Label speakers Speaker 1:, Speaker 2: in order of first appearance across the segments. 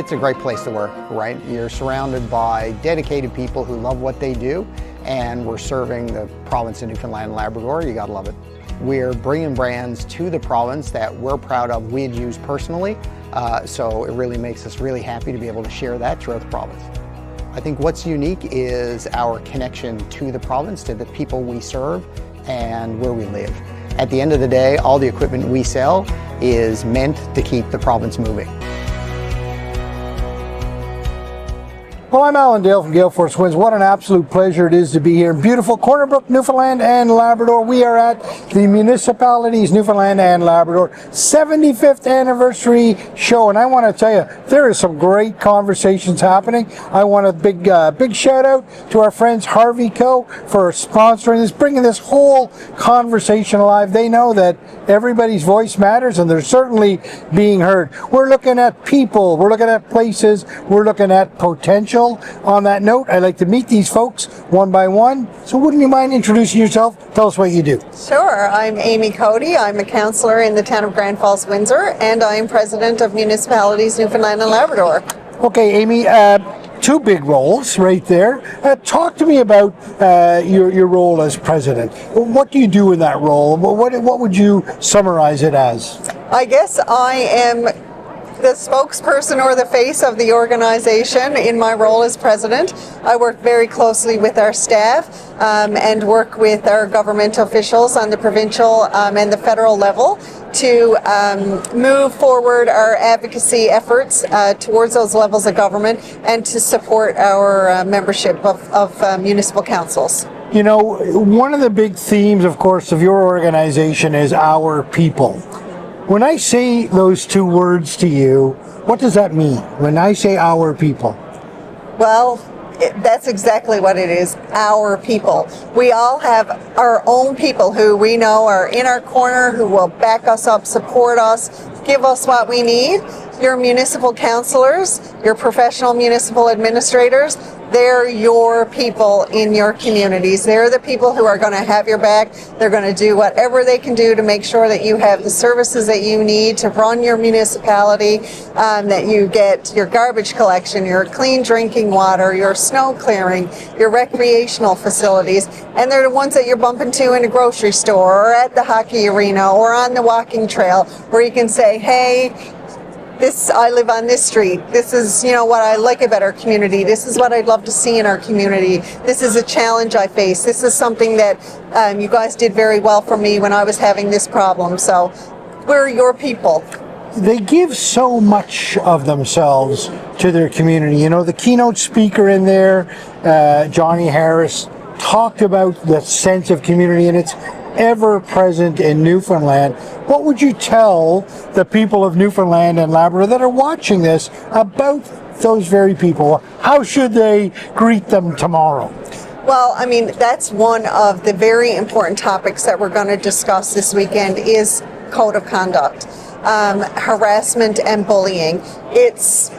Speaker 1: it's a great place to work, right? You're surrounded by dedicated people who love what they do, and we're serving the province of Newfoundland and Labrador. You gotta love it. We're bringing brands to the province that we're proud of, we'd use personally, so it really makes us really happy to be able to share that throughout the province. I think what's unique is our connection to the province, to the people we serve, and where we live. At the end of the day, all the equipment we sell is meant to keep the province moving.
Speaker 2: Well, I'm Alan Dale from Gale Force Winds. What an absolute pleasure it is to be here in beautiful Corner Brook, Newfoundland and Labrador. We are at the Municipalities Newfoundland and Labrador 75th anniversary show, and I want to tell you, there is some great conversations happening. I want a big shout out to our friends Harvey Co. for sponsoring this, bringing this whole conversation alive. They know that everybody's voice matters, and they're certainly being heard. We're looking at people, we're looking at places, we're looking at potential. On that note, I'd like to meet these folks one by one. So wouldn't you mind introducing yourself? Tell us what you do.
Speaker 3: Sure. I'm Amy Coady. I'm a councillor in the town of Grand Falls, Windsor, and I'm president of Municipalities Newfoundland and Labrador.
Speaker 2: Okay, Amy, two big roles right there. Talk to me about your role as president. What do you do in that role? What would you summarize it as?
Speaker 3: I guess I am the spokesperson or the face of the organization in my role as president. I work very closely with our staff and work with our government officials on the provincial and the federal level to move forward our advocacy efforts towards those levels of government and to support our membership of municipal councils.
Speaker 2: You know, one of the big themes, of course, of your organization is our people. When I say those two words to you, what does that mean when I say our people?
Speaker 3: Well, that's exactly what it is, our people. We all have our own people who we know are in our corner, who will back us up, support us, give us what we need. Your municipal councillors, your professional municipal administrators, they're your people in your communities. They're the people who are going to have your back. They're going to do whatever they can do to make sure that you have the services that you need to run your municipality, that you get your garbage collection, your clean drinking water, your snow clearing, your recreational facilities. And they're the ones that you're bumping to in a grocery store or at the hockey arena or on the walking trail where you can say, hey, I live on this street. This is, what I like about our community. This is what I'd love to see in our community. This is a challenge I face. This is something that you guys did very well for me when I was having this problem. So we're your people.
Speaker 2: They give so much of themselves to their community. You know, the keynote speaker in there, Johnny Harris, talked about the sense of community, and it's ever present in Newfoundland. What would you tell the people of Newfoundland and Labrador that are watching this about those very people? How should they greet them tomorrow?
Speaker 3: Well, I mean, that's one of the very important topics that we're going to discuss this weekend is code of conduct, harassment and bullying. It's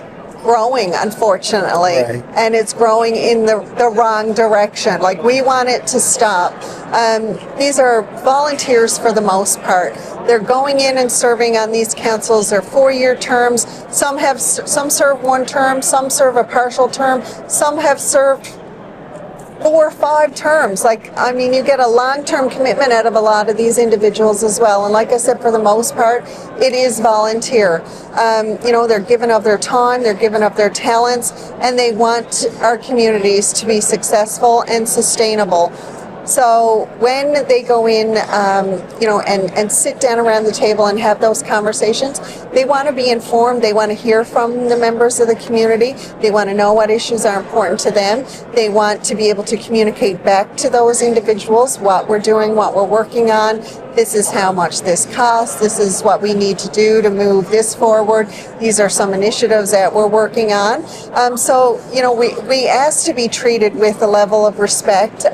Speaker 3: growing, unfortunately,
Speaker 2: right.
Speaker 3: And it's growing in the wrong direction. Like, we want it to stop. These are volunteers for the most part. They're going in and serving on these councils. They're 4-year terms. Some serve one term, some serve a partial term, some have served 4 or 5 terms. You get a long-term commitment out of a lot of these individuals as well. And like I said, for the most part, it is volunteer. They're giving of their time, they're giving of their talents, and they want our communities to be successful and sustainable. So when they go in, and sit down around the table and have those conversations, they want to be informed. They want to hear from the members of the community. They want to know what issues are important to them. They want to be able to communicate back to those individuals what we're doing, what we're working on. This is how much this costs. This is what we need to do to move this forward. These are some initiatives that we're working on. We ask to be treated with a level of respect.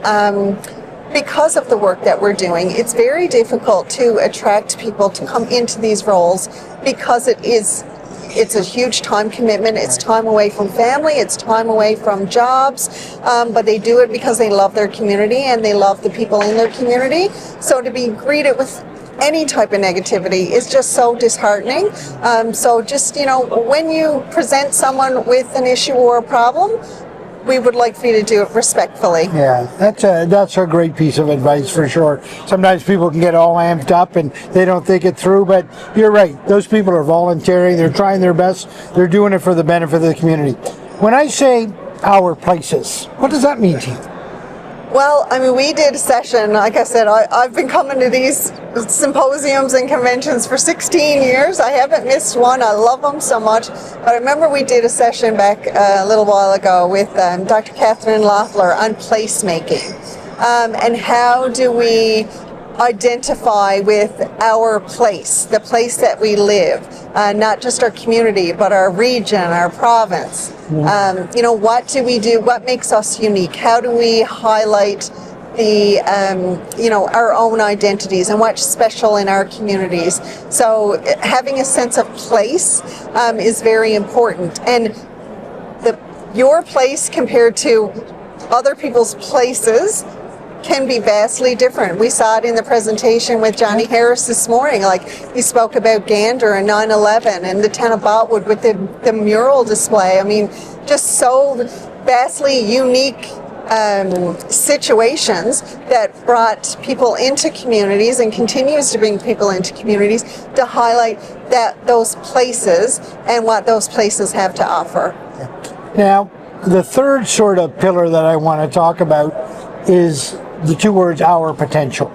Speaker 3: Because of the work that we're doing, it's very difficult to attract people to come into these roles because it's a huge time commitment. It's time away from family, it's time away from jobs, but they do it because they love their community and they love the people in their community. So to be greeted with any type of negativity is just so disheartening. So just, when you present someone with an issue or a problem, we would like for you to do it respectfully.
Speaker 2: Yeah, that's a great piece of advice for sure. Sometimes people can get all amped up and they don't think it through, but you're right. Those people are volunteering, they're trying their best, they're doing it for the benefit of the community. When I say our places, what does that mean to you?
Speaker 3: Well, we did a session, like I said, I've been coming to these symposiums and conventions for 16 years. I haven't missed one. I love them so much. But I remember we did a session back a little while ago with Dr. Catherine Loeffler on placemaking. And how do we identify with our place, the place that we live, not just our community, but our region, our province. What do we do? What makes us unique? How do we highlight the, our own identities and what's special in our communities? So having a sense of place is very important. And your place compared to other people's places can be vastly different. We saw it in the presentation with Johnny Harris this morning. Like, he spoke about Gander and 9/11 and the town of Botwood with the mural display. Just so vastly unique situations that brought people into communities and continues to bring people into communities to highlight those places and what those places have to offer.
Speaker 2: Now, the third sort of pillar that I want to talk about is the two words, our potential.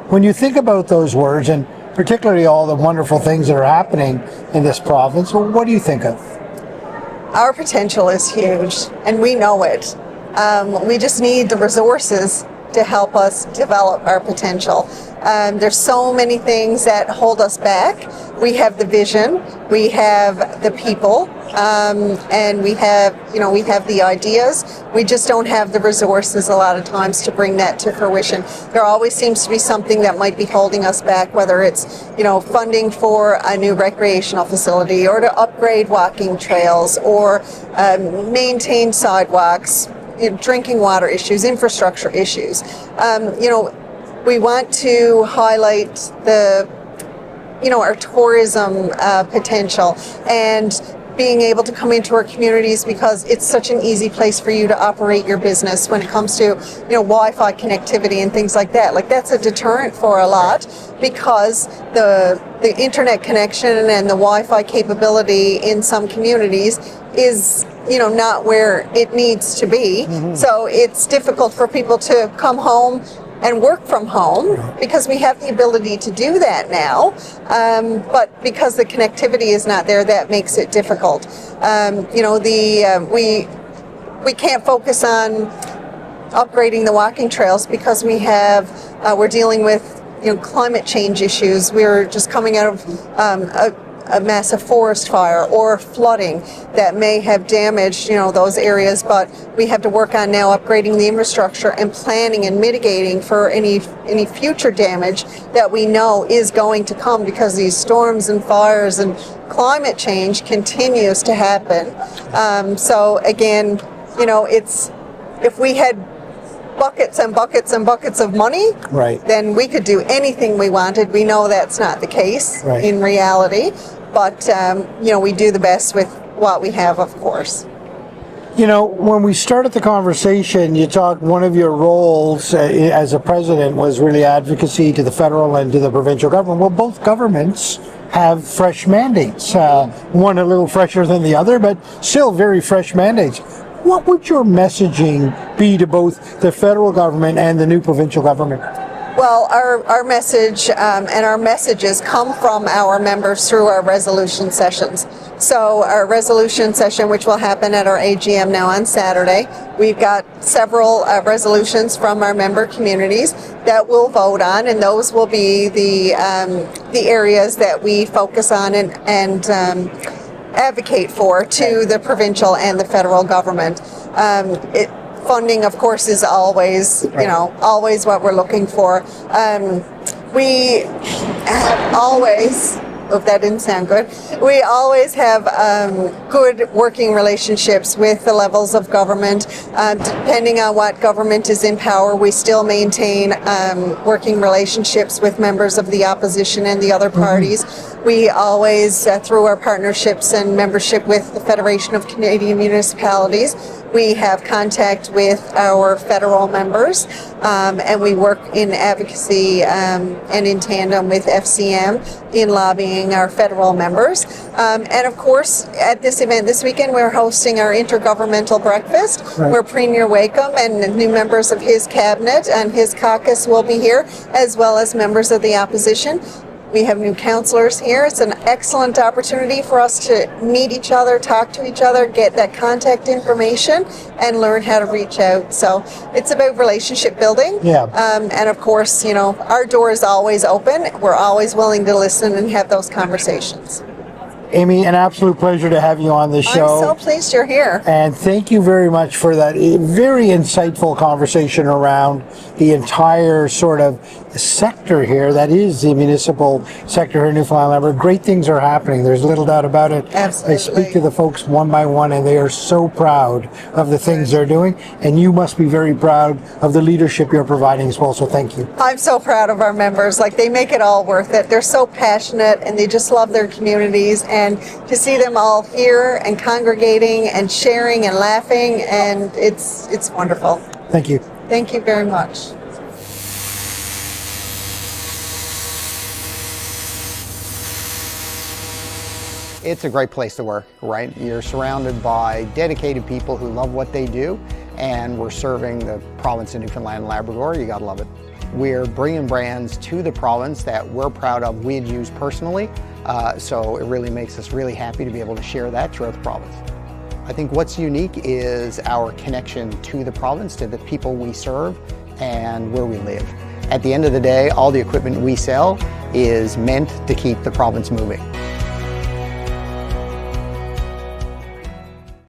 Speaker 2: When you think about those words, and particularly all the wonderful things that are happening in this province, well, what do you think of?
Speaker 3: Our potential is huge, and we know it. We just need the resources to help us develop our potential. There's so many things that hold us back. We have the vision, we have the people, and we have the ideas. We just don't have the resources a lot of times to bring that to fruition. There always seems to be something that might be holding us back, whether it's, funding for a new recreational facility or to upgrade walking trails or maintain sidewalks, drinking water issues, infrastructure issues. We want to highlight our tourism potential and being able to come into our communities because it's such an easy place for you to operate your business when it comes to, Wi-Fi connectivity and things like that. Like, that's a deterrent for a lot because the internet connection and the Wi-Fi capability in some communities is not where it needs to be. Mm-hmm. So it's difficult for people to come home and work from home because we have the ability to do that now. But because the connectivity is not there, that makes it difficult. We can't focus on upgrading the walking trails because we're dealing with climate change issues. We're just coming out of a massive forest fire or flooding that may have damaged those areas, but we have to work on now upgrading the infrastructure and planning and mitigating for any future damage that we know is going to come because these storms and fires and climate change continues to happen. So again, it's, if we had buckets and buckets and buckets of money,
Speaker 2: right,
Speaker 3: then we could do anything we wanted. We know that's not the case in reality, but we do the best with what we have, of course.
Speaker 2: When we started the conversation, you talked, one of your roles as a president was really advocacy to the federal and to the provincial government. Well, both governments have fresh mandates, one a little fresher than the other, but still very fresh mandates. What would your messaging be to both the federal government and the new provincial government?
Speaker 3: Well, our message and our messages come from our members through our resolution sessions. So our resolution session, which will happen at our AGM now on Saturday, we've got several resolutions from our member communities that we'll vote on, and those will be the areas that we focus on and advocate for to the provincial and the federal government. Funding, of course, is always, always what we're looking for. We have always Oh, that didn't sound good. We always have good working relationships with the levels of government. Depending on what government is in power, we still maintain working relationships with members of the opposition and the other parties. We always, through our partnerships and membership with the Federation of Canadian Municipalities, we have contact with our federal members, and we work in advocacy and in tandem with FCM in lobbying our federal members. And of course, at this event this weekend, we're hosting our intergovernmental breakfast, where Premier Wakeham and new members of his cabinet and his caucus will be here, as well as members of the opposition. We have new councillors here. It's an excellent opportunity for us to meet each other, talk to each other, get that contact information, and learn how to reach out. So it's about relationship building.
Speaker 2: Yeah.
Speaker 3: And of course, you know, our door is always open. We're always willing to listen and have those conversations.
Speaker 2: Amy, an absolute pleasure to have you on the show.
Speaker 3: I'm so pleased you're here.
Speaker 2: And thank you very much for that very insightful conversation around the entire sort of sector here that is the municipal sector here in Newfoundland and Labrador. Great things are happening. There's little doubt about it.
Speaker 3: Absolutely.
Speaker 2: I speak to the folks one by one and they are so proud of the things they're doing, and you must be very proud of the leadership you're providing as well, so thank you.
Speaker 3: I'm so proud of our members. Like, they make it all worth it. They're so passionate and they just love their communities, and to see them all here and congregating and sharing and laughing, and it's wonderful.
Speaker 2: Thank you.
Speaker 3: Thank you very much.
Speaker 1: It's a great place to work, right? You're surrounded by dedicated people who love what they do, and we're serving the province of Newfoundland and Labrador. You gotta love it. We're bringing brands to the province that we're proud of, we had used personally, so it really makes us really happy to be able to share that throughout the province. I think what's unique is our connection to the province, to the people we serve, and where we live. At the end of the day, all the equipment we sell is meant to keep the province moving.